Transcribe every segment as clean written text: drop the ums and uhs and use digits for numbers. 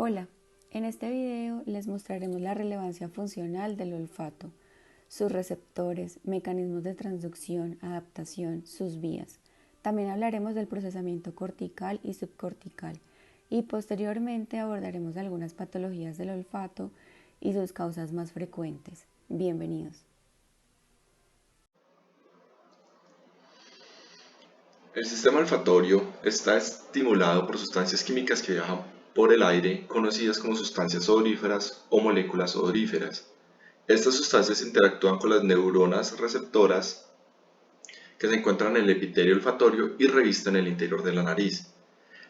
Hola, en este video les mostraremos la relevancia funcional del olfato, sus receptores, mecanismos de transducción, adaptación, sus vías. También hablaremos del procesamiento cortical y subcortical y posteriormente abordaremos algunas patologías del olfato y sus causas más frecuentes. Bienvenidos. El sistema olfatorio está estimulado por sustancias químicas que viajan por el aire, conocidas como sustancias odoríferas o moléculas odoríferas. Estas sustancias interactúan con las neuronas receptoras que se encuentran en el epitelio olfatorio y revisten el interior de la nariz.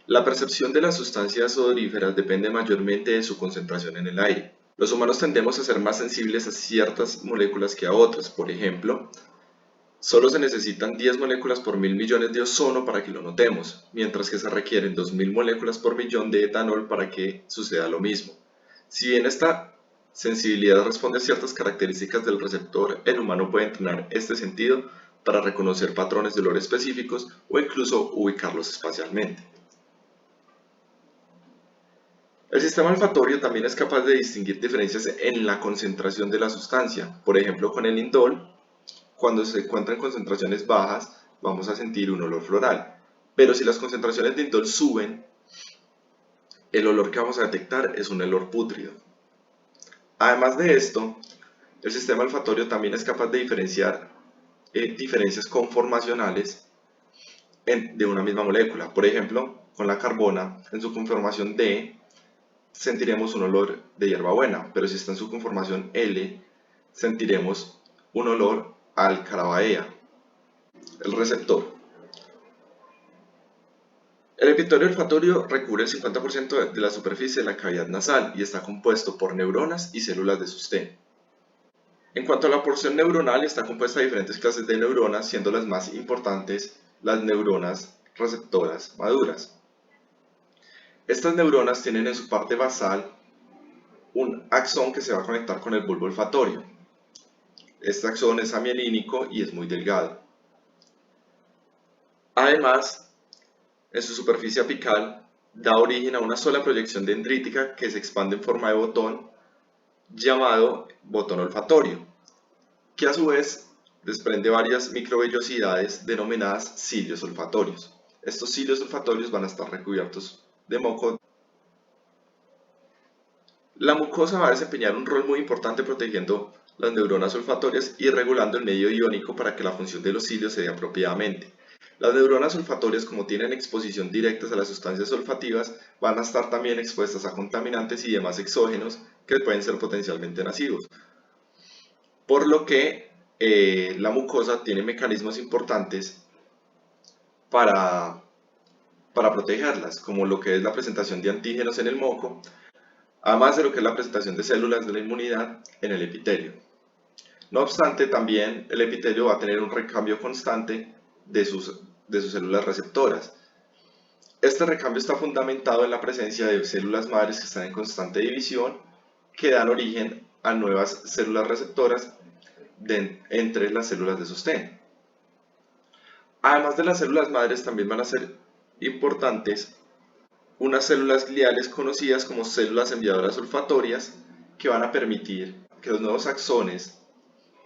La percepción de las sustancias odoríferas depende mayormente de su concentración en el aire. Los humanos tendemos a ser más sensibles a ciertas moléculas que a otras. Por ejemplo, solo se necesitan 10 moléculas por 1000 millones de ozono para que lo notemos, mientras que se requieren 2000 moléculas por millón de etanol para que suceda lo mismo. Si bien esta sensibilidad responde a ciertas características del receptor, el humano puede entrenar este sentido para reconocer patrones de olor específicos o incluso ubicarlos espacialmente. El sistema olfatorio también es capaz de distinguir diferencias en la concentración de la sustancia. Por ejemplo, con el indol, cuando se encuentran concentraciones bajas, vamos a sentir un olor floral. Pero si las concentraciones de indol suben, el olor que vamos a detectar es un olor pútrido. Además de esto, el sistema olfatorio también es capaz de diferenciar diferencias conformacionales de una misma molécula. Por ejemplo, con la carbona, en su conformación D, sentiremos un olor de hierbabuena, pero si está en su conformación L, sentiremos un olor a alcarabaea. El receptor. El epitelio olfatorio recubre el 50% de la superficie de la cavidad nasal y está compuesto por neuronas y células de sostén. En cuanto a la porción neuronal, está compuesta de diferentes clases de neuronas, siendo las más importantes las neuronas receptoras maduras. Estas neuronas tienen en su parte basal un axón que se va a conectar con el bulbo olfatorio. Este axón es amielínico y es muy delgado. Además, en su superficie apical da origen a una sola proyección dendrítica que se expande en forma de botón llamado botón olfatorio, que a su vez desprende varias microvellosidades denominadas cilios olfatorios. Estos cilios olfatorios van a estar recubiertos de moco. La mucosa va a desempeñar un rol muy importante protegiendo las neuronas olfatorias y regulando el medio iónico para que la función de los cilios se dé apropiadamente. Las neuronas olfatorias, como tienen exposición directa a las sustancias olfativas, van a estar también expuestas a contaminantes y demás exógenos que pueden ser potencialmente nocivos. Por lo que la mucosa tiene mecanismos importantes para protegerlas, como lo que es la presentación de antígenos en el moco, además de lo que es la presentación de células de la inmunidad en el epitelio. No obstante, también el epitelio va a tener un recambio constante de sus células receptoras. Este recambio está fundamentado en la presencia de células madres que están en constante división, que dan origen a nuevas células receptoras entre las células de sostén. Además de las células madres, también van a ser importantes unas células gliales conocidas como células enviadoras olfatorias, que van a permitir que los nuevos axones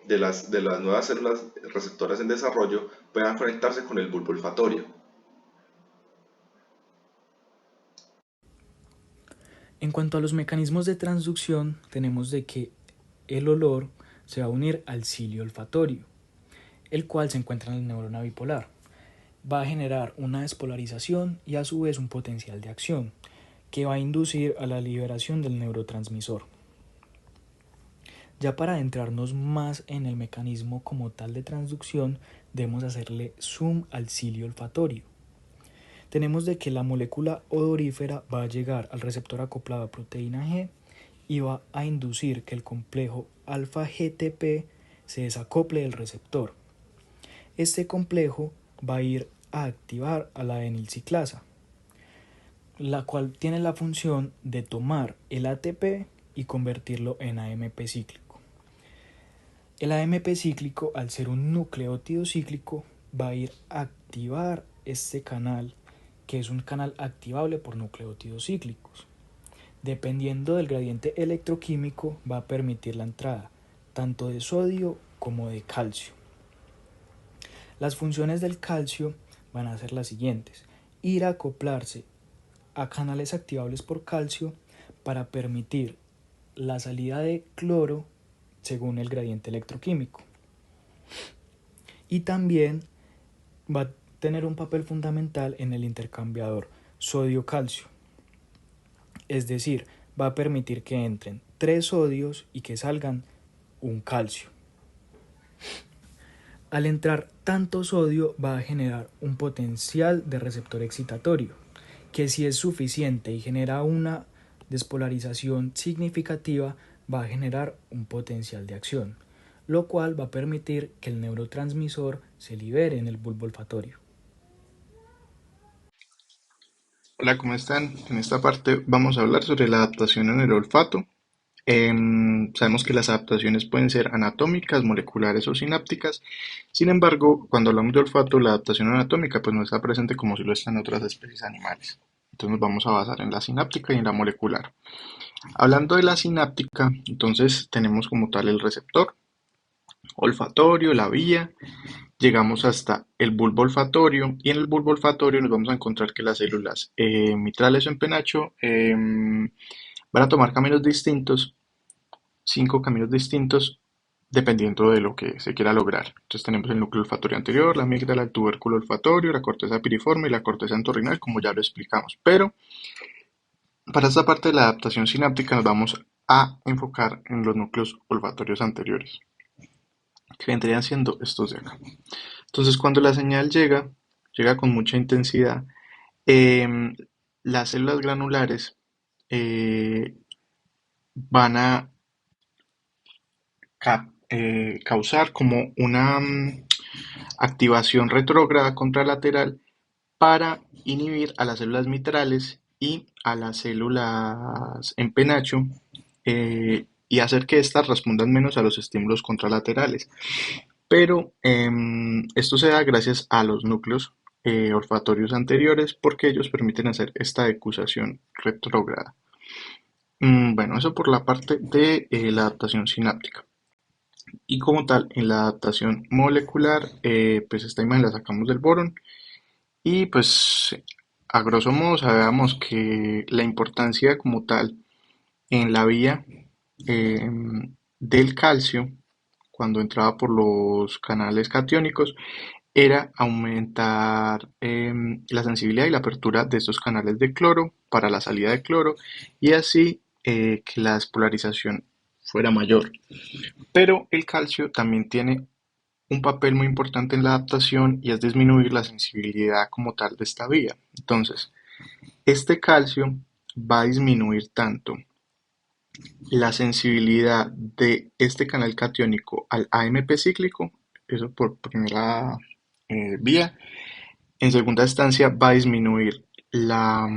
de las nuevas células receptoras en desarrollo puedan conectarse con el bulbo olfatorio. En cuanto a los mecanismos de transducción, tenemos de que el olor se va a unir al cilio olfatorio, el cual se encuentra en la neurona bipolar. Va a generar una despolarización y a su vez un potencial de acción, que va a inducir a la liberación del neurotransmisor. Ya para adentrarnos más en el mecanismo como tal de transducción, debemos hacerle zoom al cilio olfatorio. Tenemos de que la molécula odorífera va a llegar al receptor acoplado a proteína G y va a inducir que el complejo alfa-GTP se desacople del receptor. Este complejo va a ir a activar a la adenilciclasa, la cual tiene la función de tomar el ATP y convertirlo en AMP cíclico. El AMP cíclico, al ser un nucleótido cíclico, va a ir a activar este canal, que es un canal activable por nucleótidos cíclicos. Dependiendo del gradiente electroquímico va a permitir la entrada tanto de sodio como de calcio. Las funciones del calcio van a ser las siguientes: ir a acoplarse a canales activables por calcio para permitir la salida de cloro según el gradiente electroquímico. Y también va a tener un papel fundamental en el intercambiador sodio-calcio. Es decir, va a permitir que entren 3 sodios y que salgan un calcio. Al entrar tanto sodio va a generar un potencial de receptor excitatorio, que si es suficiente y genera una despolarización significativa, va a generar un potencial de acción, lo cual va a permitir que el neurotransmisor se libere en el bulbo olfatorio. Hola, ¿cómo están? En esta parte vamos a hablar sobre la adaptación en el olfato. Sabemos que las adaptaciones pueden ser anatómicas, moleculares o sinápticas. Sin embargo, cuando hablamos de olfato, la adaptación anatómica pues no está presente como si lo está en otras especies animales. Entonces nos vamos a basar en la sináptica y en la molecular. Hablando de la sináptica, entonces tenemos como tal el receptor olfatorio, la vía. Llegamos hasta el bulbo olfatorio y en el bulbo olfatorio nos vamos a encontrar que las células mitrales o en penacho van a tomar caminos distintos, 5 caminos distintos, dependiendo de lo que se quiera lograr. Entonces tenemos el núcleo olfatorio anterior, la amígdala, el tubérculo olfatorio, la corteza piriforme y la corteza entorrinal, como ya lo explicamos. Pero para esta parte de la adaptación sináptica nos vamos a enfocar en los núcleos olfatorios anteriores, que vendrían siendo estos de acá. Entonces, cuando la señal llega con mucha intensidad, em, las células granulares eh, van a causar como una activación retrógrada contralateral para inhibir a las células mitrales y a las células en penacho y hacer que éstas respondan menos a los estímulos contralaterales. Pero esto se da gracias a los núcleos olfatorios anteriores porque ellos permiten hacer esta decusación retrógrada. Bueno, eso por la parte de la adaptación sináptica. Y como tal, en la adaptación molecular, pues esta imagen la sacamos del borón y pues a grosso modo sabemos que la importancia como tal en la vía del calcio cuando entraba por los canales catiónicos era aumentar la sensibilidad y la apertura de estos canales de cloro para la salida de cloro y así que la despolarización fuera mayor. Pero el calcio también tiene un papel muy importante en la adaptación y es disminuir la sensibilidad como tal de esta vía. Entonces, este calcio va a disminuir tanto la sensibilidad de este canal catiónico al AMP cíclico, eso por primera vía. En segunda instancia va a disminuir la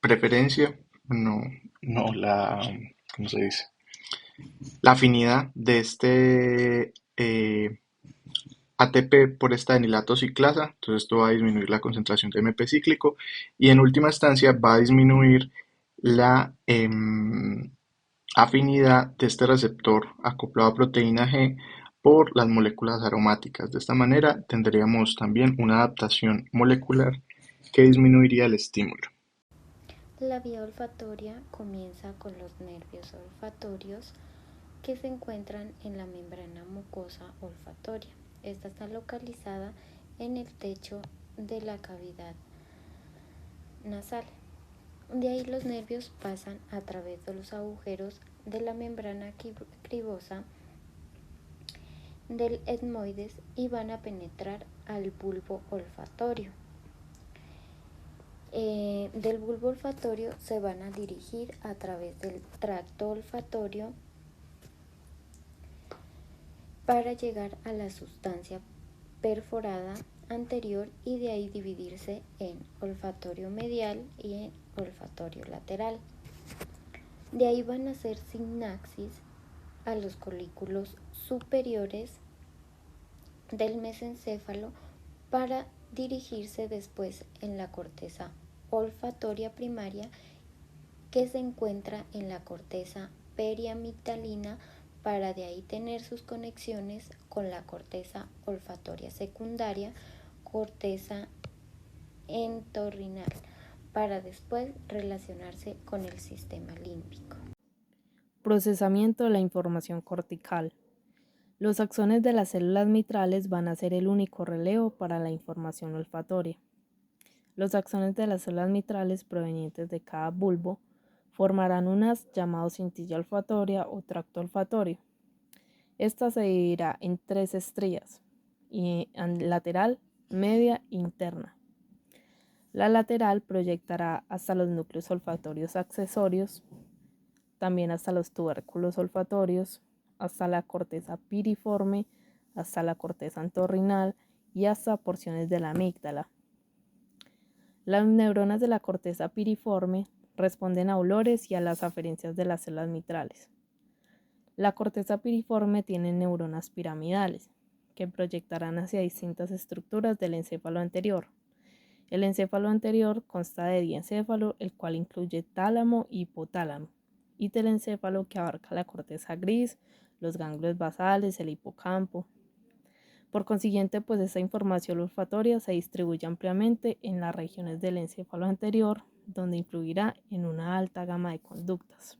preferencia, no, no, ¿cómo se dice? La afinidad de este ATP por esta anilato ciclasa, entonces esto va a disminuir la concentración de MP cíclico y en última instancia va a disminuir la afinidad de este receptor acoplado a proteína G por las moléculas aromáticas. De esta manera tendríamos también una adaptación molecular que disminuiría el estímulo. La vía olfatoria comienza con los nervios olfatorios que se encuentran en la membrana mucosa olfatoria. Esta está localizada en el techo de la cavidad nasal. De ahí los nervios pasan a través de los agujeros de la membrana cribosa del etmoides y van a penetrar al bulbo olfatorio. Del bulbo olfatorio se van a dirigir a través del tracto olfatorio para llegar a la sustancia perforada anterior y de ahí dividirse en olfatorio medial y en olfatorio lateral. De ahí van a hacer sinapsis a los colículos superiores del mesencéfalo para dirigirse después en la corteza olfatoria primaria, que se encuentra en la corteza periamigdalina, para de ahí tener sus conexiones con la corteza olfatoria secundaria, corteza entorrinal, para después relacionarse con el sistema límbico. Procesamiento de la información cortical. Los axones de las células mitrales van a ser el único relevo para la información olfatoria. Los axones de las células mitrales provenientes de cada bulbo formarán un haz llamado cintilla olfatoria o tracto olfatorio. Esta se dividirá en 3 estrías, lateral, media e interna. La lateral proyectará hasta los núcleos olfatorios accesorios, también hasta los tubérculos olfatorios, hasta la corteza piriforme, hasta la corteza entorrinal y hasta porciones de la amígdala. Las neuronas de la corteza piriforme responden a olores y a las aferencias de las células mitrales. La corteza piriforme tiene neuronas piramidales, que proyectarán hacia distintas estructuras del encéfalo anterior. El encéfalo anterior consta de diencéfalo, el cual incluye tálamo y hipotálamo, y telencéfalo, que abarca la corteza gris, los ganglios basales, el hipocampo. Por consiguiente, pues esta información olfatoria se distribuye ampliamente en las regiones del encéfalo anterior, donde influirá en una alta gama de conductas.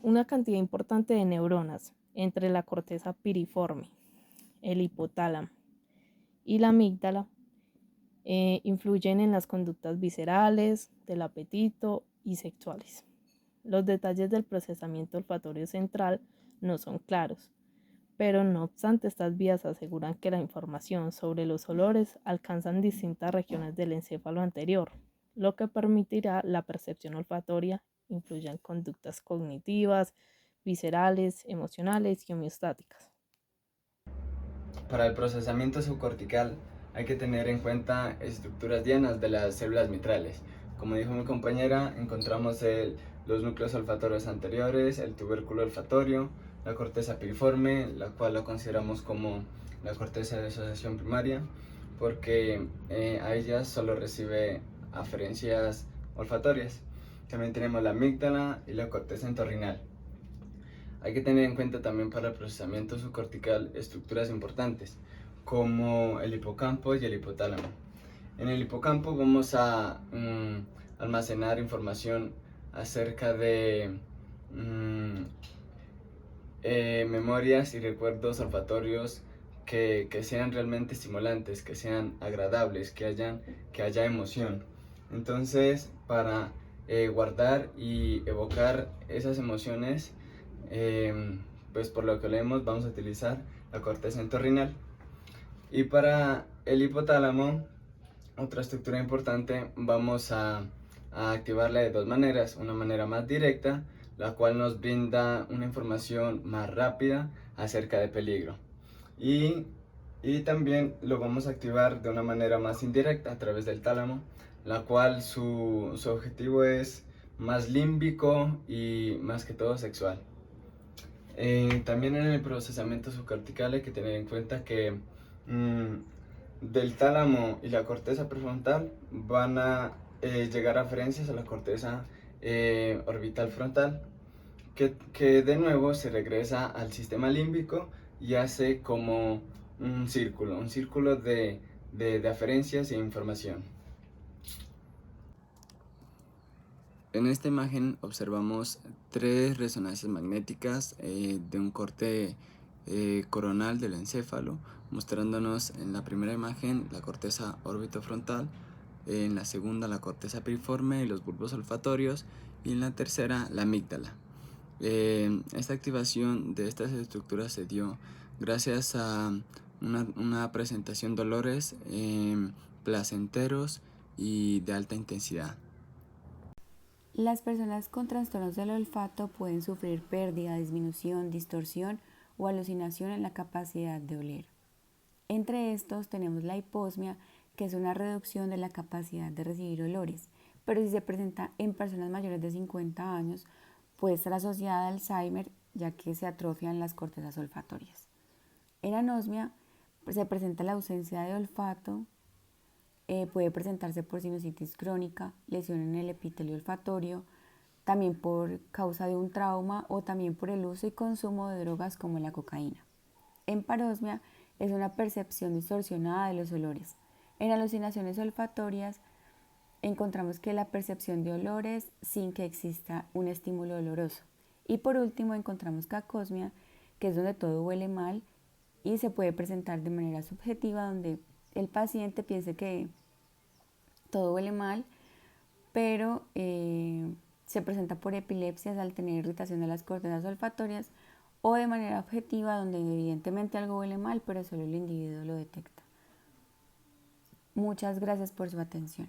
Una cantidad importante de neuronas entre la corteza piriforme, el hipotálamo y la amígdala influyen en las conductas viscerales, del apetito y sexuales. Los detalles del procesamiento olfatorio central no son claros, pero no obstante, estas vías aseguran que la información sobre los olores alcanzan distintas regiones del encéfalo anterior, lo que permitirá la percepción olfatoria influye en conductas cognitivas, viscerales, emocionales y homeostáticas. Para el procesamiento subcortical hay que tener en cuenta estructuras dianas de las células mitrales. Como dijo mi compañera, encontramos los núcleos olfatorios anteriores, el tubérculo olfatorio, la corteza piriforme, la cual la consideramos como la corteza de asociación primaria, porque a ella solo recibe aferencias olfatorias. También tenemos la amígdala y la corteza entorrinal. Hay que tener en cuenta también para el procesamiento subcortical estructuras importantes, como el hipocampo y el hipotálamo. En el hipocampo vamos a almacenar información acerca de memorias y recuerdos olfatorios que sean realmente estimulantes, que sean agradables, que haya emoción. Entonces, para guardar y evocar esas emociones, pues por lo que leemos vamos a utilizar la corteza entorrinal. Y para el hipotálamo, otra estructura importante, vamos a activarla de dos maneras. Una manera más directa, la cual nos brinda una información más rápida acerca de peligro. Y también lo vamos a activar de una manera más indirecta a través del tálamo, la cual su objetivo es más límbico y más que todo sexual. También en el procesamiento subcortical hay que tener en cuenta que del tálamo y la corteza prefrontal van a llegar aferencias a la corteza orbital frontal, que de nuevo se regresa al sistema límbico y hace como un círculo de aferencias e información. En esta imagen observamos 3 resonancias magnéticas de un corte coronal del encéfalo, mostrándonos en la primera imagen la corteza orbitofrontal, en la segunda la corteza piriforme y los bulbos olfatorios, y en la tercera la amígdala. Esta activación de estas estructuras se dio gracias a una presentación de olores placenteros y de alta intensidad. Las personas con trastornos del olfato pueden sufrir pérdida, disminución, distorsión o alucinación en la capacidad de oler. Entre estos tenemos la hiposmia, que es una reducción de la capacidad de recibir olores, pero si se presenta en personas mayores de 50 años, puede estar asociada a Alzheimer, ya que se atrofian las cortezas olfatorias. En anosmia Se presenta la ausencia de olfato, puede presentarse por sinusitis crónica, lesión en el epitelio olfatorio, también por causa de un trauma o también por el uso y consumo de drogas como la cocaína. En parosmia es una percepción distorsionada de los olores. En alucinaciones olfatorias encontramos que la percepción de olores sin que exista un estímulo oloroso. Y por último encontramos cacosmia, que es donde todo huele mal y se puede presentar de manera subjetiva, donde el paciente piense que todo huele mal, pero se presenta por epilepsias al tener irritación de las cortezas olfatorias, o de manera objetiva, donde evidentemente algo huele mal, pero solo el individuo lo detecta. Muchas gracias por su atención.